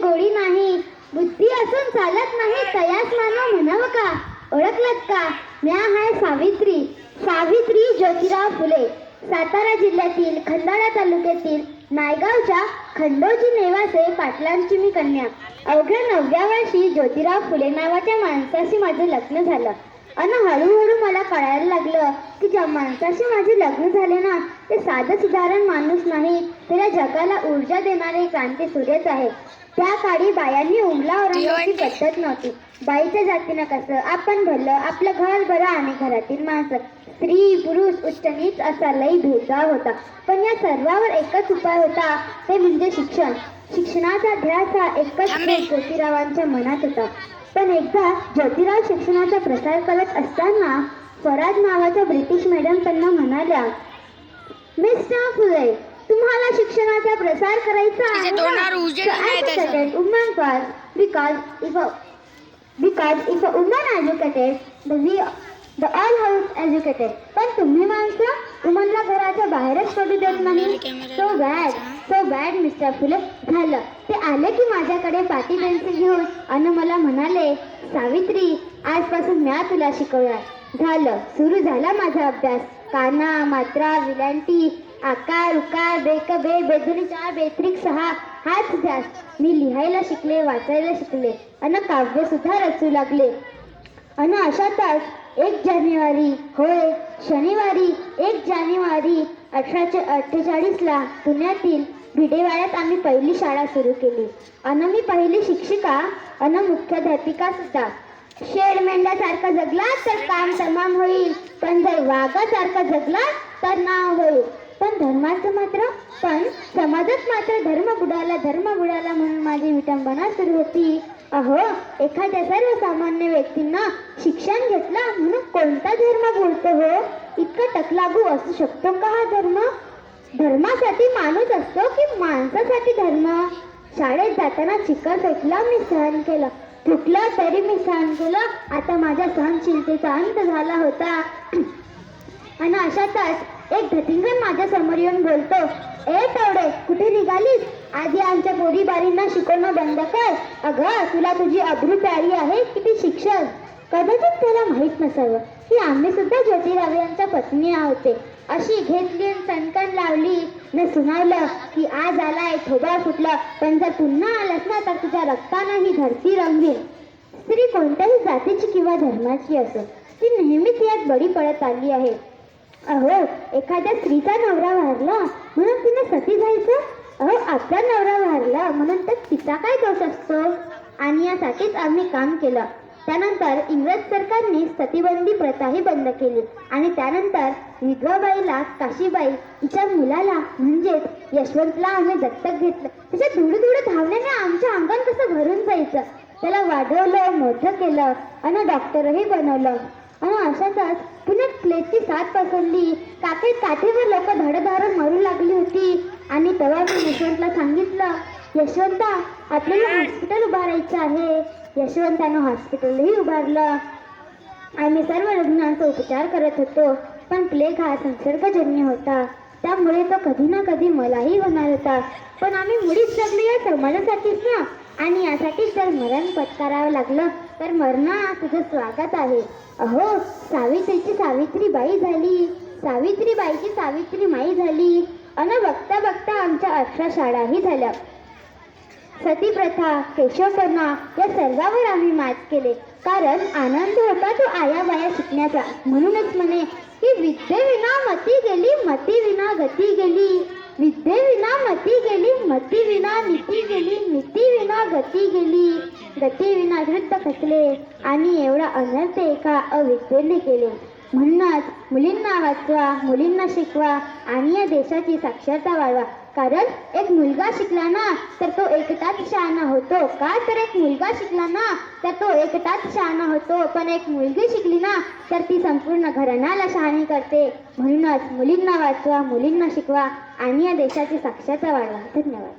गोडी नाही, बुद्धी असून चालत नाही, तयास मानव म्हणावं का? ओळखलत का? म्या हाय सावित्री, सावित्री ज्योतिराव फुले. सातारा जिल्ह्यातील खंडाळा तालुक्यातील नायगावच्या खंडोजी नेवासे पाटलांची मी कन्या. अवघ्या 9व्या वर्षी ज्योतिराव फुले नावाच्या माणसाशी माझं लग्न झालं. अन हळूहळू मला कळायला लागलं की ज्या माणसाशी माझे लग्न झाले ना, ते साधं साधारण माणूस नाही, तर या जगाला ऊर्जा देणारे क्रांती सूर्यच आहे. त्या काळी बायांनी उमला ओरंगाची पद्धत नव्हती. बाईच्या जातीनं कसं, आपण भरलं, आपलं घर बरं आणि घरातील माणसं, स्त्री पुरुष उच्च नीच असा लई भेदभाव होता. पण या सर्वावर एकच उपाय होता, ते म्हणजे शिक्षण. शिक्षणाचा ध्यास हा एकच ज्योतिरावांच्या मनात होता. पण एकदा ज्योतिराव शिक्षणाचा प्रसार करत असताना फराद नावाच्या ब्रिटिश मॅडम त्यांना म्हणाल्या, मिस्टर फुले, तुम्हाला शिक्षणाचा प्रसार करायचा आहे ना? because if a woman educated, the all house educated. पण तुम्ही माणसं, तुम्हाला घराच्या बाहेरच पडू देत नाही. so bad मिस्टर फुले. झालं ते आले की माझ्याकडे पाटी पेन्सिल घेऊन आणि मला म्हणाले, सावित्री, आजपासून म्या तुला शिकवणार. झालं, सुरू झाला माझा अभ्यास. काना, मात्रा, विलांटी, आकार, उकार, बेकबे, बेदुरी 4, बेत्रिक 6 हाच ध्यास. मी लिहायला शिकले, वाचायला शिकले आणि काव्य सुद्धा रचू लागले. आणि अशातच 1 जानेवारी, होय शनिवारी 1 जानेवारी 1848ला पुण्यातील भिडेवाड्यात आम्ही पहिली शाळा सुरू केली. आणि मी पहिली शिक्षिका आणि मुख्याध्यापिका सुद्धा. शेड मेंढ्यासारखा जगला तर काम तमाम होईल, पण जर वाघासारखा जगला तर नाव होईल. पण धर्माचं मात्र, पण समाजात मात्र धर्म बुडाला म्हणून माझी विटंबना सुरू होती. अहो, एखाद्या सर्वसामान्य व्यक्तींना शिक्षण घेतलं म्हणून कोणता धर्म बोलतो हो? इतका टकलागू असू शकतो का हा धर्म? धर्मासाठी माणूस असतो की माणसासाठी धर्म? शाळेत जाताना चिखल फेकला, मी सहन केलं. फुटलं तरी मी सहन केलं. आता माझ्या सहनशीलतेचा अंत झाला होता. आणि अशातच एक धतिंगण माझ्या समोर येऊन बोलतो, ए टवडे, कुठे निघालीस? आधी आमच्या पोरीबारींना शिकवणं बंद कर. अगं, तुला तुझी अब्रू प्यारी आहे की ती शिक्षण? कदाचित त्याला माहीत नसावं की आम्ही सुद्धा ज्योतिराव यांच्या पत्नी आहोत. अशी घेतली, सणकण लावली न सुनावलं की आज आलाय, थोबा फुटलं, पण जर पुन्हा आलास ना तर तुझ्या रक्तानं ही धरती रंगीन. स्त्री कोणत्याही जातीची किंवा धर्माची असो, ती नेहमीच यात बळी पडत आली आहे. अहो, एखाद्या स्त्रीचा नवरा वारला म्हणून तिने सती जायचं? अहो, आपला नवरा वारला म्हणून तर तिचा काय दोष असतो? आणि यासाठीच आम्ही काम केलं. त्यानंतर इंग्रज सरकारने सतीबंदी प्रथाही बंद केली आणि त्यानंतर विधवाबाईला, काशीबाई हिच्या मुलाला म्हणजेच यशवंतला आम्ही दत्तक घेतलं. त्याच्या धुडधुड धावण्याने आमच्या अंगण कसं भरून जायचं. त्याला वाढवलं, मोठं केलं आणि डॉक्टरही बनवलं. आणि अशातच पुण्यात प्लेगची साथ पसरली. काठीवर लोक धडधारून मरू लागली होती. आणि तेव्हा मी यशवंतला सांगितलं, यशवंता, आपल्याला हॉस्पिटल उभारायचं आहे. यशवंतानं हॉस्पिटलही उभारलं. आम्ही सर्व रुग्णांचा उपचार करत होतो. पण प्लेग हा संसर्गजन्य होता, त्यामुळे तो कधी ना कधी मलाही होणार होता. पण आम्ही मुळीच जगलो या समाजासाठीच ना, आणि यासाठीच जर मरण पत्करावं लागलं तर मरणा तुझं स्वागत आहे. अहो, सावित्रीची सावित्रीबाई झाली, सावित्रीबाईची सावित्री माई झाली. अन बघता बघता आमच्या 18 शाळाही झाल्या. सतीप्रथा, केशवपणा या सर्वावर आम्ही मात केले. कारण आनंद होता तो आयाबाया शिकण्याचा. म्हणूनच म्हणे की विद्येविना मती गेली, मतीविना गती गेली. विद्येविना मती गेली, मतीविना नीती गेली, नीतीविना गती गेली. गतीविना वृत्त खचले आणि एवढा अनर्थ एका अविद्येने केले. म्हणूनच मुलींना वाचवा, मुलींना शिकवा आणि या देशाची साक्षरता वाढवा. कारण एक मुलगा शिकला ना तर तो एकटाच शहाणा होतो का? तर एक मुलगा शिकला ना तर तो एकटाच शहाणा होतो. पण एक मुलगी शिकली ना तर ती संपूर्ण घराण्याला शहाणी करते. म्हणूनच मुलींना वाचवा, मुलींना शिकवा आणि या देशाची साक्षरता वाढवा. धन्यवाद.